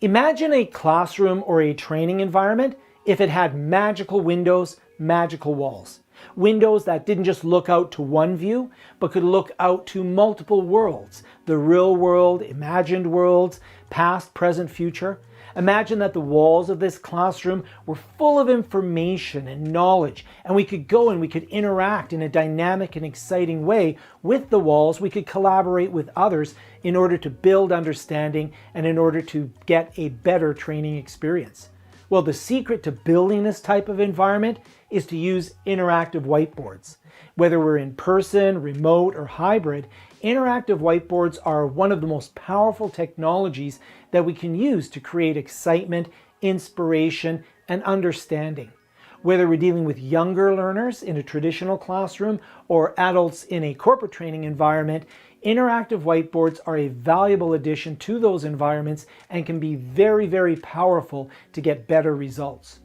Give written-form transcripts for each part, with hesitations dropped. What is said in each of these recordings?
Imagine a classroom or a training environment if it had magical windows, magical walls. Windows that didn't just look out to one view, but could look out to multiple worlds. The real world, imagined worlds, past, present, future. Imagine that the walls of this classroom were full of information and knowledge, and we could go and we could interact in a dynamic and exciting way with the walls. We could collaborate with others in order to build understanding and in order to get a better training experience. Well, the secret to building this type of environment is to use interactive whiteboards. Whether we're in person, remote, or hybrid, interactive whiteboards are one of the most powerful technologies that we can use to create excitement, inspiration, and understanding. Whether we're dealing with younger learners in a traditional classroom or adults in a corporate training environment, interactive whiteboards are a valuable addition to those environments and can be very, very powerful to get better results.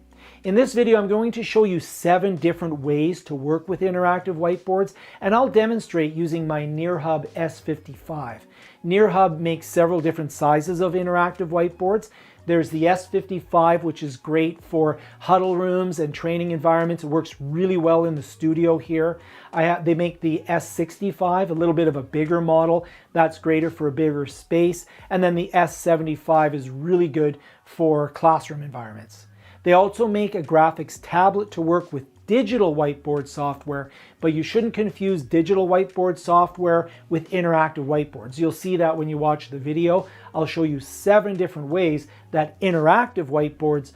In this video, I'm going to show you 7 different ways to work with interactive whiteboards, and I'll demonstrate using my NearHub S55. NearHub makes several different sizes of interactive whiteboards. There's the S55, which is great for huddle rooms and training environments. It works really well in the studio here. They make the S65, a little bit of a bigger model. That's greater for a bigger space. And then the S75 is really good for classroom environments. They also make a graphics tablet to work with digital whiteboard software, but you shouldn't confuse digital whiteboard software with interactive whiteboards. You'll see that when you watch the video. I'll show you 7 different ways that interactive whiteboards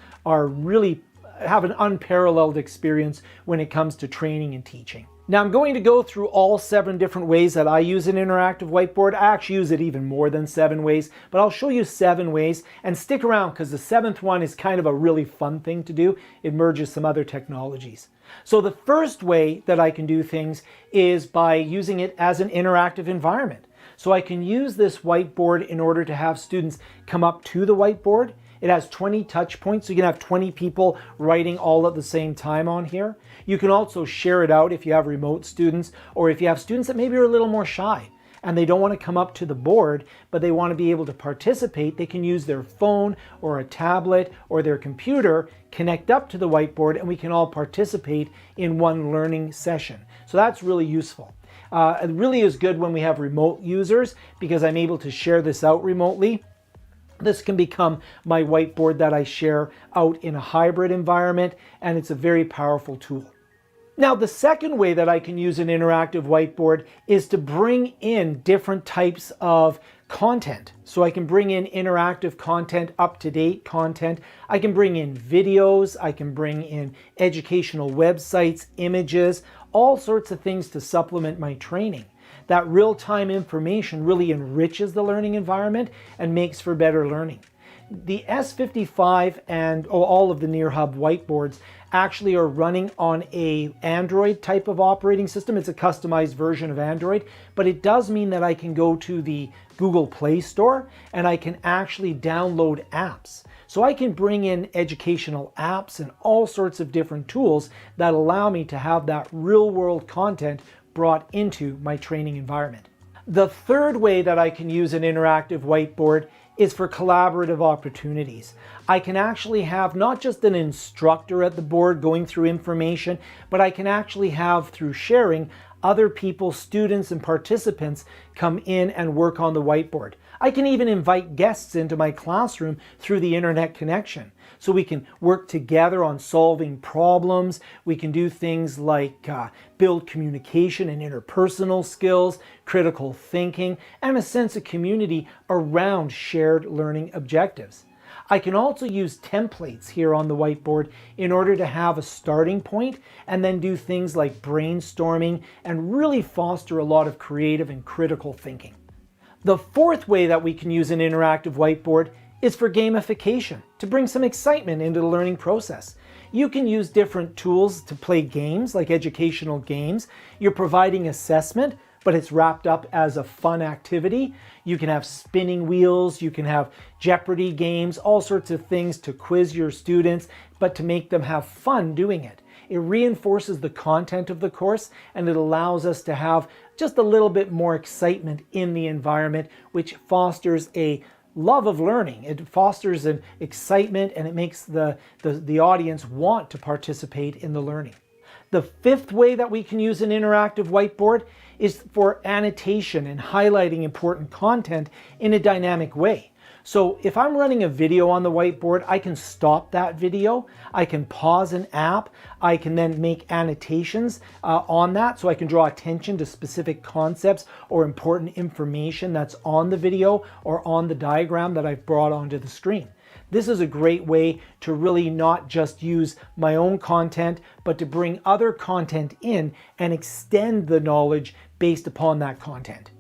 have an unparalleled experience when it comes to training and teaching. Now I'm going to go through all 7 different ways that I use an interactive whiteboard. I actually use it even more than 7 ways, but I'll show you 7 ways, and stick around because the 7th one is kind of a really fun thing to do. It merges some other technologies. So the first way that I can do things is by using it as an interactive environment. So I can use this whiteboard in order to have students come up to the whiteboard. It has 20 touch points, so you can have 20 people writing all at the same time on here. You can also share it out if you have remote students, or if you have students that maybe are a little more shy and they don't want to come up to the board, but they want to be able to participate. They can use their phone or a tablet or their computer, connect up to the whiteboard, and we can all participate in one learning session. So that's really useful. It really is good when we have remote users because I'm able to share this out remotely. This can become my whiteboard that I share out in a hybrid environment, and it's a very powerful tool. Now, the second way that I can use an interactive whiteboard is to bring in different types of content. So I can bring in interactive content, up-to-date content. I can bring in videos. I can bring in educational websites, images, all sorts of things to supplement my training. That real-time information really enriches the learning environment and makes for better learning. The S55 and all of the NearHub whiteboards actually are running on an Android type of operating system. It's a customized version of Android, but it does mean that I can go to the Google Play Store and I can actually download apps. So I can bring in educational apps and all sorts of different tools that allow me to have that real-world content brought into my training environment. The third way that I can use an interactive whiteboard is for collaborative opportunities. I can actually have not just an instructor at the board going through information, but I can actually have, through sharing, other people, students and participants come in and work on the whiteboard. I can even invite guests into my classroom through the internet connection. So we can work together on solving problems. We can do things like build communication and interpersonal skills, critical thinking, and a sense of community around shared learning objectives. I can also use templates here on the whiteboard in order to have a starting point and then do things like brainstorming and really foster a lot of creative and critical thinking. The fourth way that we can use an interactive whiteboard is for gamification, to bring some excitement into the learning process. You can use different tools to play games, like educational games. You're providing assessment, but it's wrapped up as a fun activity. You can have spinning wheels, you can have Jeopardy games, all sorts of things to quiz your students, but to make them have fun doing it. It reinforces the content of the course, and it allows us to have just a little bit more excitement in the environment, which fosters a love of learning. It fosters an excitement and it makes the audience want to participate in the learning. The fifth way that we can use an interactive whiteboard is for annotation and highlighting important content in a dynamic way. So if I'm running a video on the whiteboard, I can stop that video, I can pause an app, I can then make annotations on that so I can draw attention to specific concepts or important information that's on the video or on the diagram that I've brought onto the screen. This is a great way to really not just use my own content, but to bring other content in and extend the knowledge based upon that content.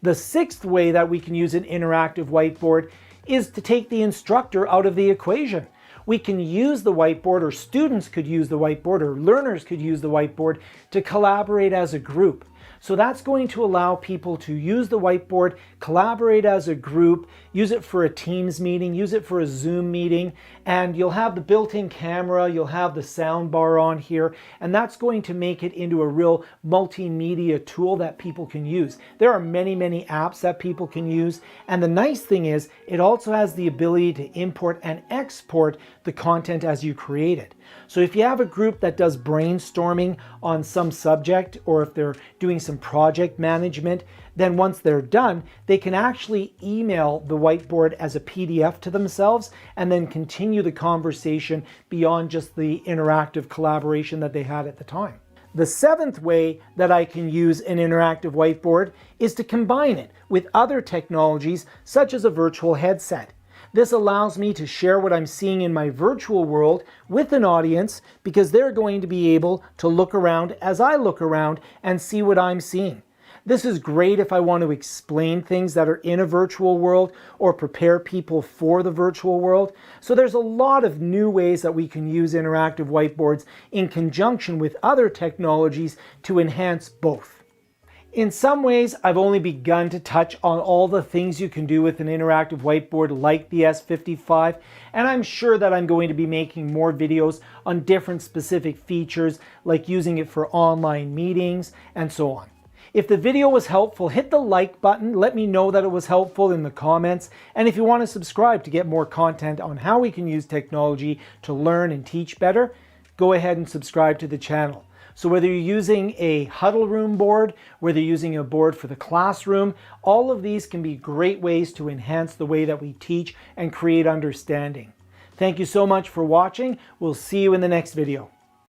The sixth way that we can use an interactive whiteboard is to take the instructor out of the equation. We can use the whiteboard, or students could use the whiteboard, or learners could use the whiteboard to collaborate as a group. So that's going to allow people to use the whiteboard, collaborate as a group, use it for a Teams meeting, use it for a Zoom meeting, and you'll have the built-in camera, you'll have the sound bar on here, and that's going to make it into a real multimedia tool that people can use. There are many, many apps that people can use, and the nice thing is it also has the ability to import and export the content as you create it. So if you have a group that does brainstorming on some subject, or if they're doing some project management, then once they're done, they can actually email the whiteboard as a PDF to themselves and then continue the conversation beyond just the interactive collaboration that they had at the time. The seventh way that I can use an interactive whiteboard is to combine it with other technologies such as a virtual headset. This allows me to share what I'm seeing in my virtual world with an audience, because they're going to be able to look around as I look around and see what I'm seeing. This is great if I want to explain things that are in a virtual world or prepare people for the virtual world. So there's a lot of new ways that we can use interactive whiteboards in conjunction with other technologies to enhance both. In some ways, I've only begun to touch on all the things you can do with an interactive whiteboard like the S55, and I'm sure that I'm going to be making more videos on different specific features, like using it for online meetings and so on. If the video was helpful, hit the like button, let me know that it was helpful in the comments, and if you want to subscribe to get more content on how we can use technology to learn and teach better, go ahead and subscribe to the channel. So whether you're using a huddle room board, whether you're using a board for the classroom, all of these can be great ways to enhance the way that we teach and create understanding. Thank you so much for watching. We'll see you in the next video.